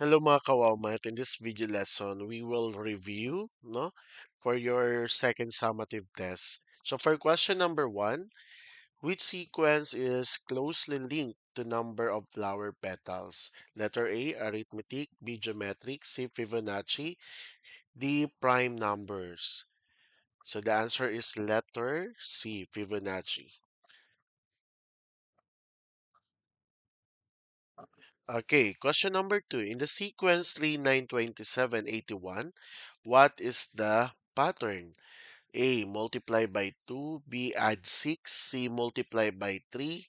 Hello mga kawawmat. In this video lesson, we will review for your second summative test. So for question number 1, which sequence is closely linked to number of flower petals? Letter A, arithmetic; B, geometric; C, Fibonacci; D, prime numbers. So the answer is letter C, Fibonacci. Okay, question number 2. In the sequence 3, 9, 27, 81, what is the pattern? A, multiply by 2; B, add 6; C, multiply by 3;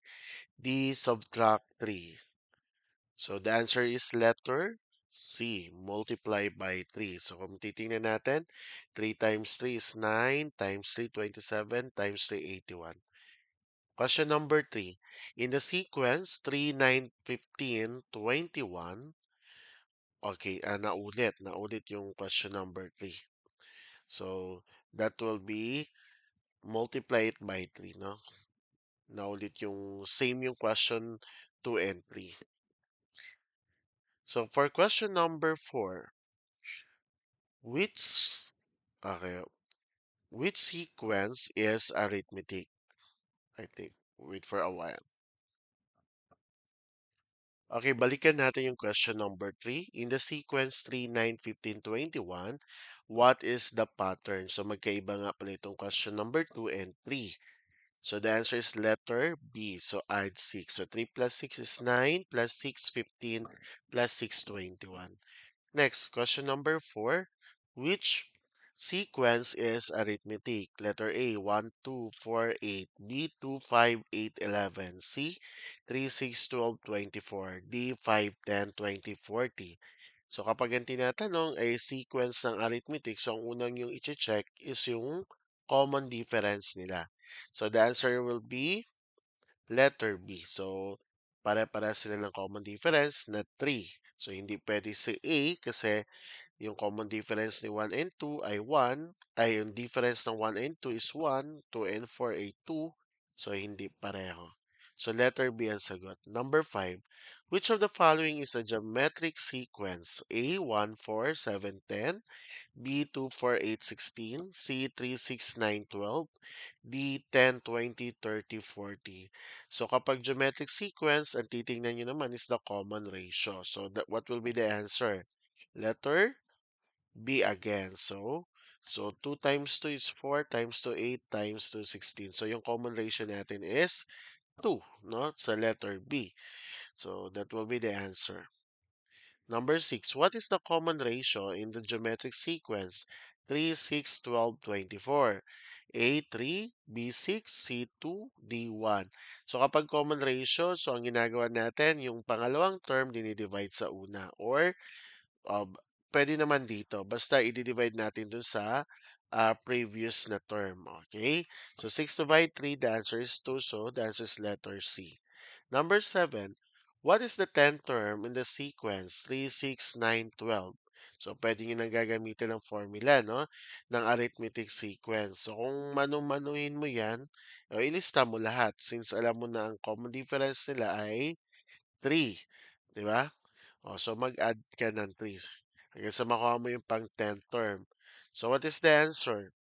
D, subtract 3. So the answer is letter C, multiply by 3. So kung titingnan natin, 3 times 3 is 9, times 3, 27, times 3, 81. Question number 3. In the sequence 3, 9, 15, 21, okay, naulit yung question number 3. So that will be multiply it by 3, no? Naulit yung same yung question 2 and 3. So for question number 4, which okay, which sequence is arithmetic? I think. Wait for a while. Okay, balikan natin yung question number 3. In the sequence 3, 9, 15, 21, what is the pattern? So magkaiba nga pala itong question number 2 and 3. So the answer is letter B. So add 6. So 3 plus 6 is 9, plus 6, 15, plus 6, 21. Next, question number 4. Which sequence is arithmetic? Letter A, 1, 2, 4, 8. B, 2, 5, 8, 11. C, 3, 6, 12, 24. D, 5, 10, 20, 40. So kapag ang tinatanong ay sequence ng arithmetic, so ang unang yung i-check is yung common difference nila. So the answer will be letter B. So pare-para sila ng common difference na 3. So hindi pwede si A kasi yung common difference ni 1 and 2 ay 1, ay yung difference ng 1 and 2 is 1, 2 and 4 ay 2, so hindi pareho. So letter B ang sagot. Number 5, which of the following is a geometric sequence? A, 1, 4, 7, 10; B, 2, 4, 8, 16; C, 3, 6, 9, 12; D, 10, 20, 30, 40. So kapag geometric sequence, ang titingnan nyo naman is the common ratio. So what will be the answer? Letter B again. So 2 times 2 is 4, times 2, 8, times 2, 16. So yung common ratio natin is 2, no? Sa letter B. So that will be the answer. Number 6, what is the common ratio in the geometric sequence 3, 6, 12, 24? A, 3; B, 6; C, 2; D, 1. So kapag common ratio, so ang ginagawa natin, yung pangalawang term dinidivide sa una, or pwede naman dito. Basta i-divide natin dun sa previous na term. Okay? So 6 divide 3, the answer is 2. So the answer is letter C. Number 7, what is the 10th term in the sequence 3, 6, 9, 12? So pwede nyo nang gagamitin ng formula, no? Ng arithmetic sequence. So kung manu-manuhin mo yan, ilista mo lahat since alam mo na ang common difference nila ay 3. Di ba? O, so mag-add ka ng 3 hanggang sa makuha mo yung pang 10th term. So what is the answer?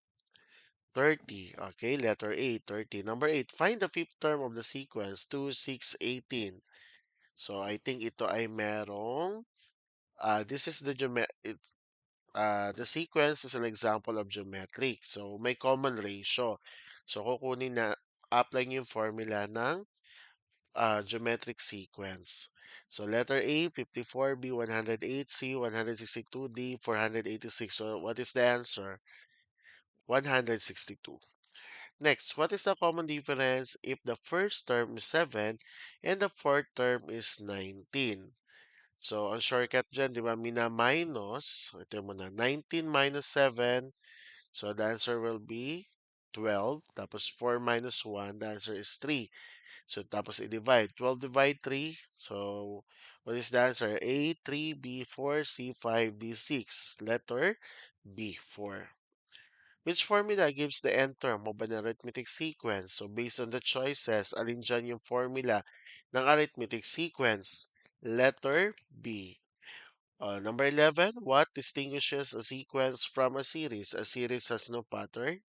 30. Okay, letter A, 30. Number 8, find the fifth term of the sequence 2, 6, 18. So I think ito ay merong this is the sequence is an example of geometric. So may common ratio. So kukunin na apply yung formula ng geometric sequence. So letter A, 54; B, 108; C, 162; D, 486. So what is the answer? 162. Next, what is the common difference if the first term is 7 and the fourth term is 19? So, ang shortcut dyan, di ba, mina-minus, ito mo na, 19 minus 7, so the answer will be 12. Tapos 4 minus 1, the answer is 3. So, tapos i-divide. 12 divide 3. So, what is the answer? A, 3; B, 4; C, 5; D, 6. Letter B, 4. Which formula gives the nth term of an arithmetic sequence? So, based on the choices, alin dyan yung formula ng arithmetic sequence? Letter B. Number 11, what distinguishes a sequence from a series? A series has no pattern.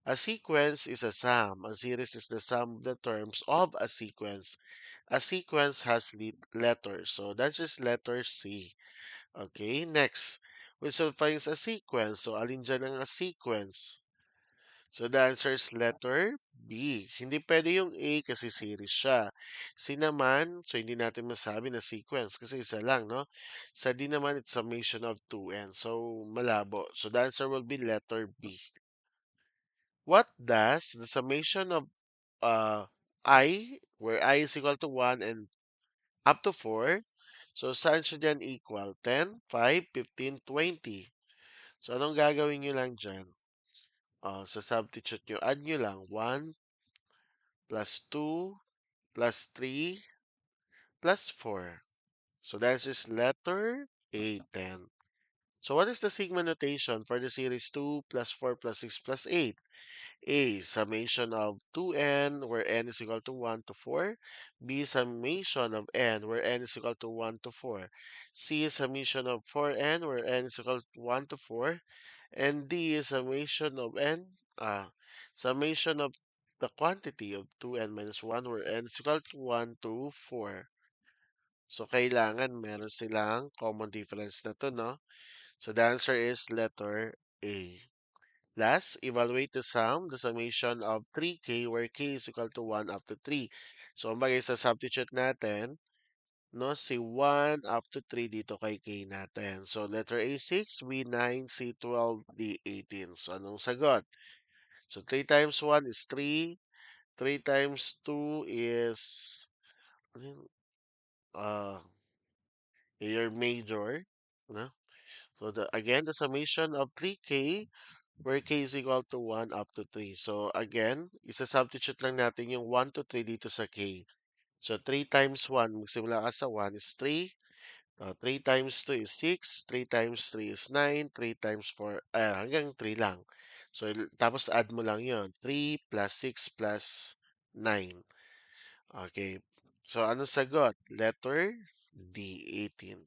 A sequence is a sum. A series is the sum of the terms of a sequence. A sequence has letters. So that's just letter C. Okay, next. Which defines a sequence? So alin dyan ang a sequence? So the answer is letter B. Hindi pwede yung A kasi series siya. C naman, so hindi natin masabi na sequence kasi isa lang, no? Sa D naman, it's summation of 2n. So malabo. So the answer will be letter B. What does the summation of I, where I is equal to 1 and up to 4, so saan siya dyan equal? 10, 5, 15, 20. So anong gagawin nyo lang dyan? Sa substitute nyo, add nyo lang 1 plus 2 plus 3 plus 4. So that's just letter A, 10. So what is the sigma notation for the series 2 plus 4 plus 6 plus 8? A, summation of 2n where n is equal to 1 to 4. B, summation of n where n is equal to 1 to 4. C, summation of 4n where n is equal to 1 to 4. And D is summation of the quantity of 2n minus 1 where n is equal to 1 to 4. So, kailangan meron silang common difference na to, no? So, the answer is letter A. Last, evaluate the summation of 3k where k is equal to 1 up to 3. So, bagay sa substitute natin, no, si 1 up to 3 dito kay k natin. So, letter A, 6, B, 9, C, 12, D, 18. So, anong sagot? So, 3 times 1 is 3. 3 times 2 is, ano yun? Your major, no? So, again, the summation of 3k where k is equal to 1 up to 3. So, again, isa-substitute lang natin yung 1 to 3 dito sa k. So, 3 times 1, magsimula ka sa 1 is 3. 3 times 2 is 6. 3 times 3 is 9. 3 times 4, hanggang 3 lang. So, tapos add mo lang yon 3 plus 6 plus 9. Okay. So, ano sagot? Letter D, 18.